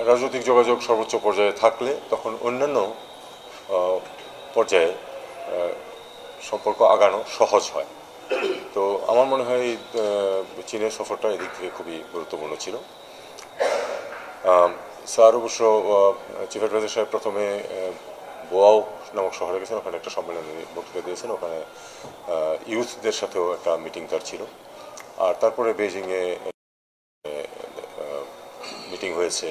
রাজনৈতিক যোগাযোগ সর্বোচ্চ পর্যায়ে থাকলে তখন অন্যান্য পর্যায়ে সম্পর্ক আগানো সহজ হয়। তো আমার মনে হয় চীনের সফরটা এদিক থেকে খুবই গুরুত্বপূর্ণ ছিল। স্যার অবশ্য চিফ অ্যাডভাইজার সাহেব প্রথমে বোয়াও নামক শহরে গেছেন, ওখানে একটা সম্মেলনে বক্তৃতা দিয়েছেন, ওখানে ইউথদের সাথেও একটা মিটিং তার ছিল। আর তারপরে বেইজিংয়ে মিটিং হয়েছে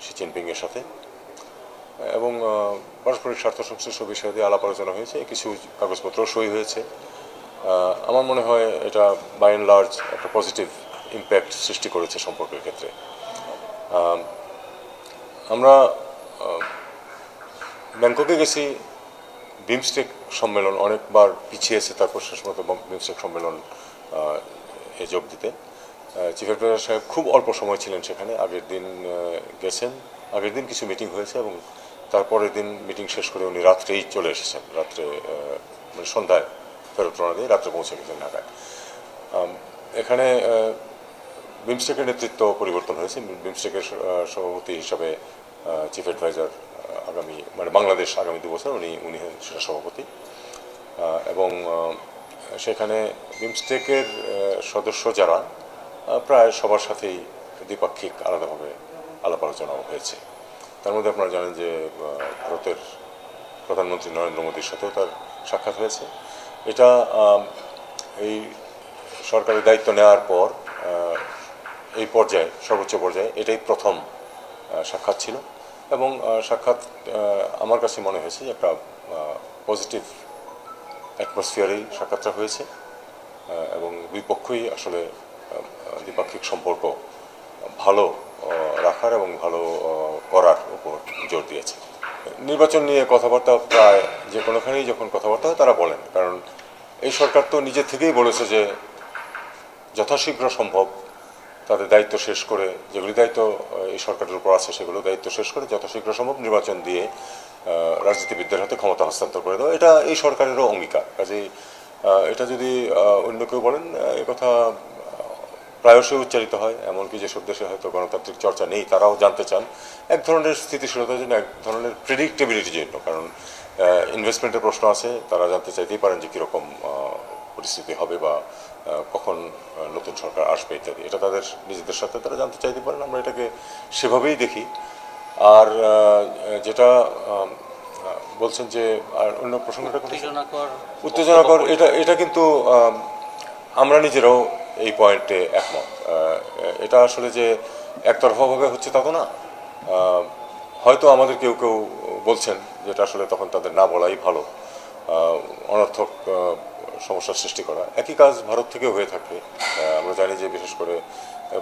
শি জিনপিংয়ের সাথে এবং পারস্পরিক স্বার্থ সংশ্লিষ্ট বিষয় দিয়ে আলাপ আলোচনা হয়েছে, কিছু কাগজপত্র সই হয়েছে। আমার মনে হয় এটা বাই অ্যান্ড লার্জ একটা পজিটিভ ইম্প্যাক্ট সৃষ্টি করেছে সম্পর্কের ক্ষেত্রে। আমরা ব্যাংককে গেছি, বিমস্টেক সম্মেলন অনেকবার পিছিয়েছে, তারপর শেষ মতো বিমস্টেক সম্মেলন এ যোগ দিতে চিফ অ্যাডভাইজার সাহেব খুব অল্প সময় ছিলেন সেখানে। আগের দিন গেছেন, আগের দিন কিছু মিটিং হয়েছে এবং তারপরের দিন মিটিং শেষ করে উনি রাত্রেই চলে এসেছেন, রাত্রে মানে সন্ধ্যায় ফেরত রওনা দিয়ে রাত্রে পৌঁছে গেছেন ঢাকায়। এখানে বিমস্টেকের নেতৃত্ব পরিবর্তন হয়েছে। বিমস্টেকের সভাপতি হিসাবে চিফ অ্যাডভাইজার আগামী মানে বাংলাদেশ আগামী 2 বছর উনি সেটা সভাপতি। এবং সেখানে বিমস্টেকের সদস্য যারা প্রায় সবার সাথেই দ্বিপাক্ষিক আলাদাভাবে আলাপ আলোচনাও হয়েছে। তার মধ্যে আপনারা জানেন যে ভারতের প্রধানমন্ত্রী নরেন্দ্র মোদীর সাথেও তার সাক্ষাৎ হয়েছে। এটা এই সরকারি দায়িত্ব নেওয়ার পর এই পর্যায়ে সর্বোচ্চ পর্যায়ে এটাই প্রথম সাক্ষাৎ ছিল এবং সাক্ষাৎ আমার কাছে মনে হয়েছে যে একটা পজিটিভ অ্যাটমসফিয়ারেই সাক্ষাৎটা হয়েছে এবং দুই পক্ষই আসলে দ্বিপাক্ষিক সম্পর্ক ভালো রাখার এবং ভালো করার উপর জোর দিয়েছে। নির্বাচন নিয়ে কথাবার্তা প্রায় যে কোনোখানেই যখন কথাবার্তা হয় তারা বলেন, কারণ এই সরকার তো নিজে থেকেই বলেছে যে যথাশীঘ্র সম্ভব তাদের দায়িত্ব শেষ করে, যেগুলি দায়িত্ব এই সরকারের উপর আছে সেগুলো দায়িত্ব শেষ করে যথাশীঘ্র সম্ভব নির্বাচন দিয়ে রাজনীতিবিদদের হাতে ক্ষমতা হস্তান্তর করে দেওয়া, এটা এই সরকারেরও অঙ্গীকার। কাজেই এটা যদি অন্য কেউ বলেন, এ কথা প্রায়শই উচ্চারিত হয়, এমনকি যেসব দেশে হয়তো গণতান্ত্রিক চর্চা নেই তারাও জানতে চান এক ধরনের স্থিতিশীলতার জন্য, এক ধরনের প্রেডিক্টেবিলিটির জন্য। কারণ ইনভেস্টমেন্টের প্রশ্ন আছে, তারা জানতে চাইতেই পারেন যে কীরকম পরিস্থিতি হবে বা কখন নতুন সরকার আসবে ইত্যাদি। এটা তাদের নিজেদের সাথে তারা জানতে চাইতে পারেন, আমরা এটাকে সেভাবেই দেখি। আর যেটা বলছেন যে আর অন্য প্রসঙ্গটা উত্তেজনাকর, এটা কিন্তু আমরা নিজেরাও এই পয়েন্টে একমত। এটা আসলে যে একতরফাভাবে হচ্ছে তা তো না। হয়তো আমাদের কেউ কেউ বলছেন যেটা আসলে তখন তাদের না বলাই ভালো, অনর্থক সমস্যার সৃষ্টি করা। একই কাজ ভারত থেকেও হয়ে থাকে। আমরা জানি যে বিশেষ করে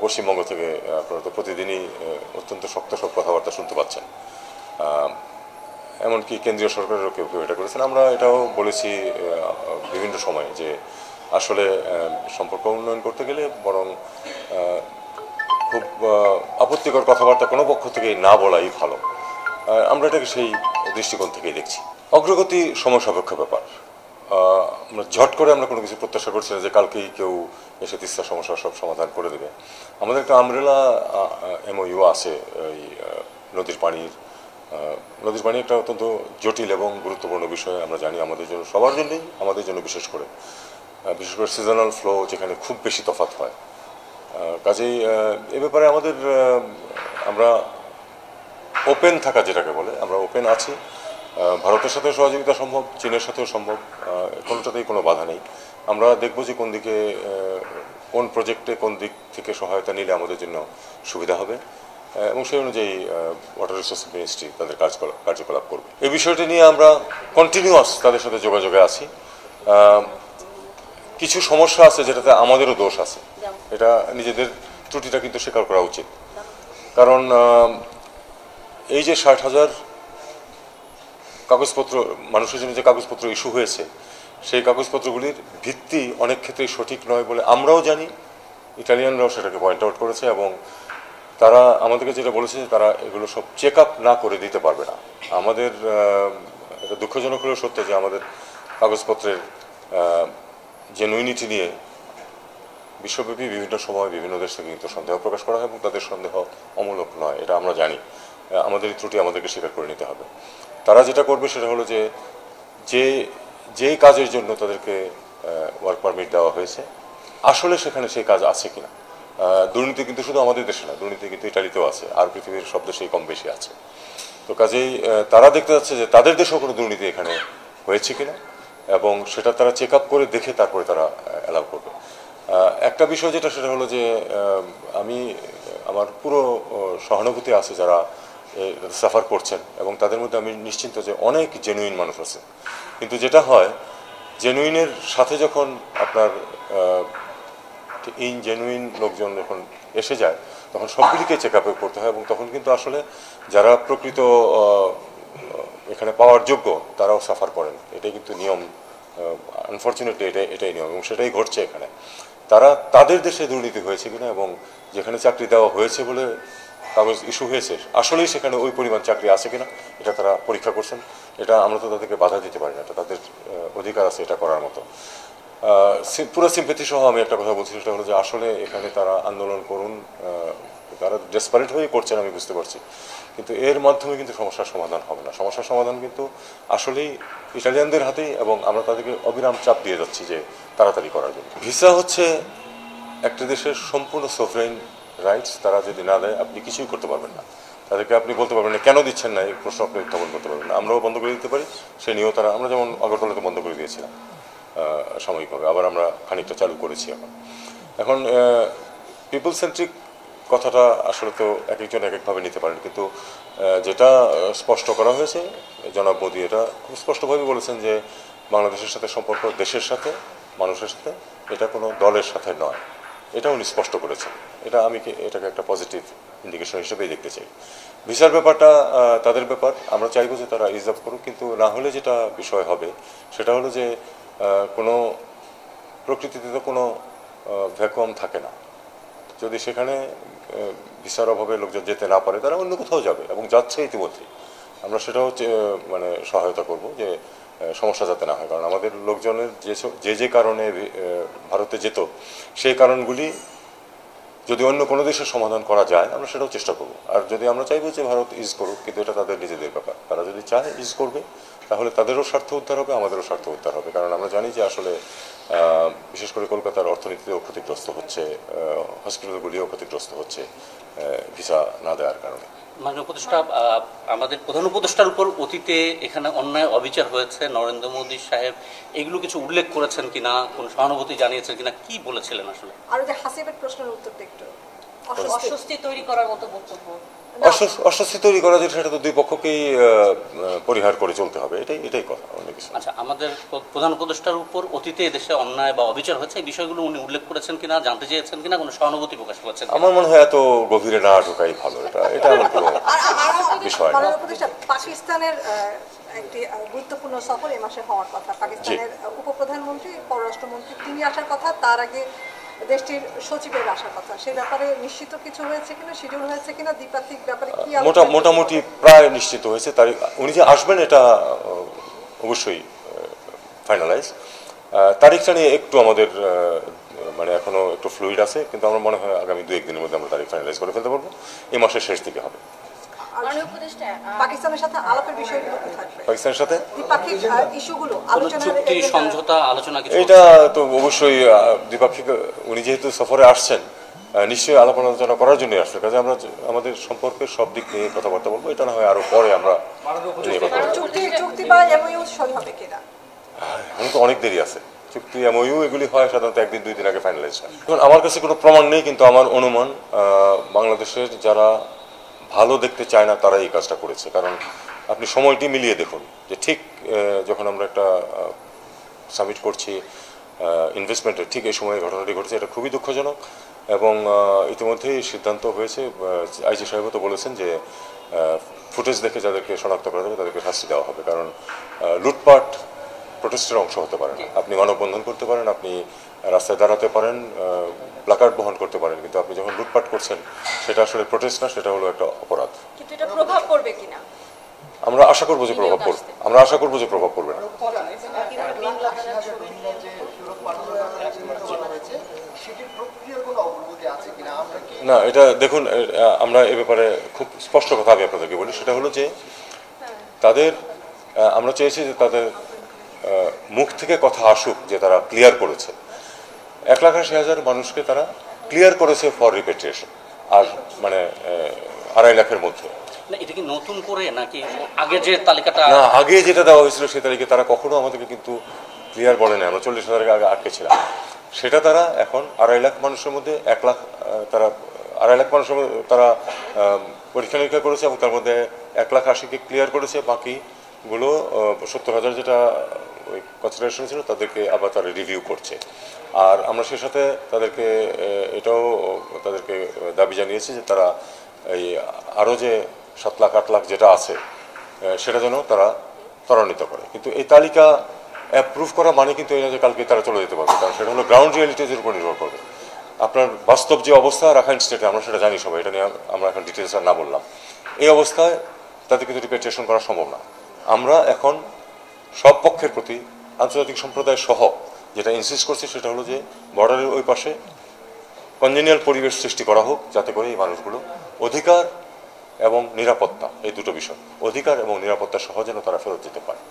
পশ্চিমবঙ্গ থেকে আপনারা তো প্রতিদিনই অত্যন্ত শক্ত সব কথাবার্তা শুনতে পাচ্ছেন। এমনকি কেন্দ্রীয় সরকারেরও কেউ কেউ এটা করেছেন। আমরা এটাও বলেছি বিভিন্ন সময়ে যে আসলে সম্পর্ক উন্নয়ন করতে গেলে বরং খুব আপত্তিকর কথাবার্তা কোনো পক্ষ থেকেই না বলাই ভালো। আমরা এটাকে সেই দৃষ্টিকোণ থেকেই দেখছি। অগ্রগতি সময় সাপেক্ষ ব্যাপার। আমরা ঝট করে আমরা কোনো কিছু প্রত্যাশা করছি না যে কালকেই কেউ এসে তিস্তা সমস্যার সব সমাধান করে দেবে। আমাদের একটা আমব্রেলা MOU আছে এই নদীর পানি একটা অত্যন্ত জটিল এবং গুরুত্বপূর্ণ বিষয়। আমরা জানি আমাদের জন্য, সবার জন্যই, আমাদের জন্য বিশেষ করে সিজনাল ফ্লো যেখানে খুব বেশি তফাৎ হয়। কাজেই এ ব্যাপারে আমরা ওপেন থাকা, যেটাকে বলে আমরা ওপেন আছি। ভারতের সাথেও সহযোগিতা সম্ভব, চীনের সাথেও সম্ভব, কোনোটাতেই কোনো বাধা নেই। আমরা দেখব যে কোন দিকে, কোন প্রজেক্টে কোন দিক থেকে সহায়তা নিলে আমাদের জন্য সুবিধা হবে এবং সেই অনুযায়ী ওয়াটার রিসোর্স মিনিস্ট্রি তাদের কার্যকলাপ করবে। এই বিষয়টি নিয়ে আমরা কন্টিনিউয়াস তাদের সাথে যোগাযোগে আছি। কিছু সমস্যা আছে যেটাতে আমাদেরও দোষ আছে, এটা নিজেদের ত্রুটিটা কিন্তু স্বীকার করা উচিত। কারণ এই যে 60,000 কাগজপত্র, মানুষের জন্য যে কাগজপত্র ইস্যু হয়েছে, সেই কাগজপত্রগুলির ভিত্তি অনেক ক্ষেত্রেই সঠিক নয় বলে আমরাও জানি, ইটালিয়ানরাও সেটাকে পয়েন্ট আউট করেছে এবং তারা আমাদেরকে যেটা বলেছে যে তারা এগুলো সব চেক আপ না করে দিতে পারবে না। আমাদের এটা দুঃখজনক হলেও সত্য যে আমাদের কাগজপত্রের জেনুইনিটি নিয়ে বিশ্বব্যাপী বিভিন্ন সময় বিভিন্ন দেশ থেকে কিন্তু সন্দেহ প্রকাশ করা হয় এবং তাদের সন্দেহ অমূলক নয়, এটা আমরা জানি। আমাদের এই ত্রুটি আমাদেরকে স্বীকার করে নিতে হবে। তারা যেটা করবে সেটা হলো যে যেই কাজের জন্য তাদেরকে ওয়ার্ক পারমিট দেওয়া হয়েছে আসলে সেখানে সেই কাজ আছে কিনা। দুর্নীতি কিন্তু শুধু আমাদের দেশে না, দুর্নীতি কিন্তু ইটালিতেও আছে, আর পৃথিবীর সব দেশেই কম বেশি আছে। তো কাজেই তারা দেখতে যাচ্ছে যে তাদের দেশেও কোনো দুর্নীতি এখানে হয়েছে কিনা, এবং সেটা তারা চেক আপ করে দেখে তারপরে তারা অ্যালাউ করবে। একটা বিষয় যেটা সেটা হলো যে আমি আমার পুরো সহানুভূতি আছে যারা সাফার করছেন, এবং তাদের মধ্যে আমি নিশ্চিন্ত যে অনেক জেনুইন মানুষ আছে। কিন্তু যেটা হয়, জেনুইনের সাথে যখন আপনার ইনজেনুইন লোকজন যখন এসে যায় তখন সবগুলিকে চেক আপ করতে হয়, এবং তখন কিন্তু আসলে যারা প্রকৃত এখানে পাওয়ার যোগ্য তারাও সাফার করেন। এটাই কিন্তু নিয়ম, আনফর্চুনেটলি এটাই নিয়ম, এবং সেটাই ঘটছে এখানে। তারা তাদের দেশে দুর্নীতি হয়েছে কিনা এবং যেখানে চাকরি দেওয়া হয়েছে বলে কাগজ ইস্যু হয়েছে আসলেই সেখানে ওই পরিমাণ চাকরি আছে কিনা এটা তারা পরীক্ষা করছেন। এটা আমরা তো তাদেরকে বাধা দিতে পারি না, এটা তাদের অধিকার আছে এটা করার মতো। পুরো সিম্পেথি সহ আমি একটা কথা বলছি, সেটা হলো যে আসলে এখানে তারা আন্দোলন করুন, তারা ডেসপারেট হয়ে করছেন আমি বুঝতে পারছি, কিন্তু এর মাধ্যমে কিন্তু সমস্যার সমাধান হবে না। সমস্যার সমাধান কিন্তু আসলেই ইটালিয়ানদের হাতেই, এবং আমরা তাদেরকে অবিরাম চাপ দিয়ে যাচ্ছি যে তাড়াতাড়ি করার জন্য। ভিসা হচ্ছে একটা দেশের সম্পূর্ণ সোভরেন রাইটস, তারা যদি না দেয় আপনি কিছুই করতে পারবেন না। তাদেরকে আপনি বলতে পারবেন না কেন দিচ্ছেন না, এই প্রশ্ন আপনি উত্থাপন করতে পারবেন না। আমরাও বন্ধ করে দিতে পারি, সে নিয়েও তারা, আমরা যেমন আগরতলাতে বন্ধ করে দিয়েছিলাম সাময়িকভাবে, আবার আমরা খানিকটা চালু করেছি। এখন পিপল সেন্ট্রিক কথাটা আসলে তো এক একজন এক একভাবে নিতে পারেন, কিন্তু যেটা স্পষ্ট করা হয়েছে জনাব মোদী এটা খুব স্পষ্টভাবে বলেছেন যে বাংলাদেশের সাথে সম্পর্ক দেশের সাথে, মানুষের সাথে, এটা কোনো দলের সাথে নয়। এটা উনি স্পষ্ট করেছেন। এটা আমি এটাকে একটা পজিটিভ ইন্ডিকেশন হিসেবেই দেখতে চাই। ভিসার ব্যাপারটা তাদের ব্যাপার, আমরা চাইবো যে তারা রিজার্ভ করুক, কিন্তু না হলে যেটা বিষয় হবে সেটা হলো যে কোনো প্রকৃতিতে তো কোনো ভ্যাকুয়াম থাকে না। যদি সেখানে ভিসার অভাবে লোকজন যেতে না পারে তারা অন্য কোথাও যাবে, এবং যাচ্ছে ইতিমধ্যেই। আমরা সেটাও মানে সহায়তা করব যে সমস্যা যাতে না হয়, কারণ আমাদের লোকজনের যে কারণে ভারতে যেত সেই কারণগুলি যদি অন্য কোনো দেশের সমাধান করা যায় আমরা সেটাও চেষ্টা করব। আর যদি আমরা চাইবো যে ভারত ইজ করুক, কিন্তু এটা তাদের নিজেদের ব্যাপার, তারা যদি চায় ইজ করবে তাহলে তাদেরও স্বার্থ উদ্ধার হবে, আমাদেরও স্বার্থ উদ্ধার হবে। কারণ আমরা জানি যে আসলে বিশেষ করে কলকাতার অর্থনীতিতেও ক্ষতিগ্রস্ত হচ্ছে, হসপিটালগুলিও ক্ষতিগ্রস্ত হচ্ছে ভিসা না দেওয়ার কারণে। মাননীয় উপদেষ্টা, আমাদের প্রধান উপদেষ্টার উপর অতীতে এখানে অন্যায় অবিচার হয়েছে, নরেন্দ্র মোদী সাহেব এগুলো কিছু উল্লেখ করেছেন কিনা, কোন সহানুভূতি জানিয়েছেন কিনা, কি বলেছিলেন আসলে? আর যে হাসিবের প্রশ্নের উত্তরটা একটু অস্বস্তি তৈরি করার মতো বক্তব্য, অস্বস্তি তৈরি করা যেটা সেটা তো দুই পক্ষকেই পরিহার করে চলতে হবে, এটাই কথা, অন্য কিছু। আচ্ছা, আমাদের প্রধান উপদেষ্টার উপর অতীতে দেশে অন্যায় বা অবিচার হচ্ছে এই বিষয়গুলো উনি উল্লেখ করেছেন কিনা, জানতে চেয়েছেন কিনা, কোনো সহানুভূতি প্রকাশ করেছেন? আমার মনে হয় এত গভীরে না ঢোকাই ভালো, এটা আমার কোনো বিষয় না। পাকিস্তানের একটি গুরুত্বপূর্ণ সফর এই মাসে হওয়ার কথা, পাকিস্তানের উপপ্রধানমন্ত্রী, পররাষ্ট্রমন্ত্রী তিনি আসার কথা, তার আগে দেশটির সচিবের আসার কথা, সেই ব্যাপারে নিশ্চিত কিছু হয়েছে কিনা, শিডিউল হয়েছে কিনা, দ্বিপাক্ষিক ব্যাপারে কি মোটামুটি প্রায় নিশ্চিত হয়েছে। তারিখ উনি যে আসবেন এটা অবশ্যই ফাইনালাইজ। তারিখটা নিয়ে একটু আমাদের মানে এখনো একটু ফ্লুইড আছে, কিন্তু আমার মনে হয় আগামী 2-1 দিনের মধ্যে আমরা তারিখ ফাইনালাইজ করে ফেলতে পারবো, এই মাসের শেষ দিকে হবে। পাকিস্তানের সাথে আলাপের বিষয়গুলো কি থাকবে? পাকিস্তানের সাথে দ্বিপাক্ষিক ইস্যুগুলো চুক্তি সমঝোতা আলোচনা কিছু? এটা তো অবশ্যই দ্বিপাক্ষিক, উনি যেহেতু সফরে আসছেন নিশ্চয়ই আলাপ আলোচনা করার জন্যই আসছে, কাজে আমরা আমাদের সম্পর্কের সব দিক নিয়ে কথাবার্তা বলবো। এটা না হয় আরো পরে আমরা চুক্তি বা এমওইউ সই হবে কিনা, এখন তো অনেক দেরি আছে। চুক্তি এমওইউ এগুলি হয় সাধারণত 1-2 দিন আগে ফাইনালাইজ হয়। এখন আমার কাছে কোনো প্রমাণ নেই, কিন্তু আমার অনুমান বাংলাদেশের যারা ভালো দেখতে চায় না তারা এই কাজটা করেছে। কারণ আপনি সময়টি মিলিয়ে দেখুন যে ঠিক যখন আমরা একটা সাবমিট করছি ইনভেস্টমেন্টের, ঠিক এই সময়ে ঘটনাটি ঘটেছে, এটা খুবই দুঃখজনক। এবং ইতিমধ্যেই সিদ্ধান্ত হয়েছে, আইজি সাহেবও তো বলেছেন যে ফুটেজ দেখে যাদেরকে শনাক্ত করা যাবে তাদেরকে শাস্তি দেওয়া হবে। কারণ লুটপাট প্রোটেস্টের অংশ হতে পারেন, আপনি মানববন্ধন করতে পারেন, আপনি রাস্তায় দাঁড়াতে পারেন, প্লাকার্ড বহন করতে পারেন, কিন্তু আপনি যখন লুটপাট করছেন সেটা আসলে প্রোটেস্ট না, সেটা হলো একটা অপরাধ। কিন্তু এটা প্রভাব পড়বে কিনা আমরা আশা করবো যে প্রভাব পড়বে, আমরা আশা করবো যে প্রভাব পড়বে না। সেটি না, এটা দেখুন, আমরা এ ব্যাপারে খুব স্পষ্ট কথা আমি আপনাদেরকে বলি, সেটা হলো যে তাদের আমরা চেয়েছি যে তাদের মুখ থেকে কথা আসুক যে তারা ক্লিয়ার করেছে 1,80,000 মানুষকে তারা ক্লিয়ার করেছে ফর রিপেট্রিয়েশন, আর মানে 2.5 লাখের মধ্যে। না এটা কি নতুন করে নাকি আগে যে তালিকাটা? না, আগে যেটা দেওয়া হয়েছিল সেই তারিখে তারা কখনো আমাদেরকে কিন্তু ক্লিয়ার বলে না, আমরা 40,000 আগে আটকে ছিলাম। সেটা তারা এখন 2.5 লাখ মানুষের মধ্যে 1 লাখ, তারা 2.5 লাখ মানুষের মধ্যে তারা পরীক্ষা নিরীক্ষা করেছে এবং তার মধ্যে 1,80,000কে ক্লিয়ার করেছে, বাকিগুলো 70,000 যেটা ওই কনসিডারেশন ছিল তাদেরকে আবার তারা রিভিউ করছে। আর আমরা সে সাথে তাদেরকে এটাও তাদেরকে দাবি জানিয়েছি যে তারা এই আরও যে 7 লাখ 8 লাখ যেটা আছে সেটা যেন তারা ত্বরান্বিত করে। কিন্তু এই তালিকা অ্যাপ্রুভ করা মানে কিন্তু এই না যে কালকে তারা চলে যেতে পারবে, কারণ সেটা হলো গ্রাউন্ড রিয়েলিটিজের উপর নির্ভর করবে। আপনার বাস্তব যে অবস্থা রাখাইন স্টেটে, আমরা সেটা জানি সবাই, এটা নিয়ে আমরা এখন ডিটেলস আর না বললাম। এই অবস্থায় তাদের কিন্তু রিপেট্রিয়েশন করা সম্ভব না। আমরা এখন সব পক্ষের প্রতি আন্তর্জাতিক সম্প্রদায় সহ যেটা ইনসিস্ট করছি সেটা হলো যে বর্ডারের ওই পাশে কনজেনিয়াল পরিবেশ সৃষ্টি করা হোক, যাতে করে এই মানুষগুলো অধিকার এবং নিরাপত্তা, এই দুটো বিষয়, অধিকার এবং নিরাপত্তা সহ যেন তারা ফেরত যেতে পারে।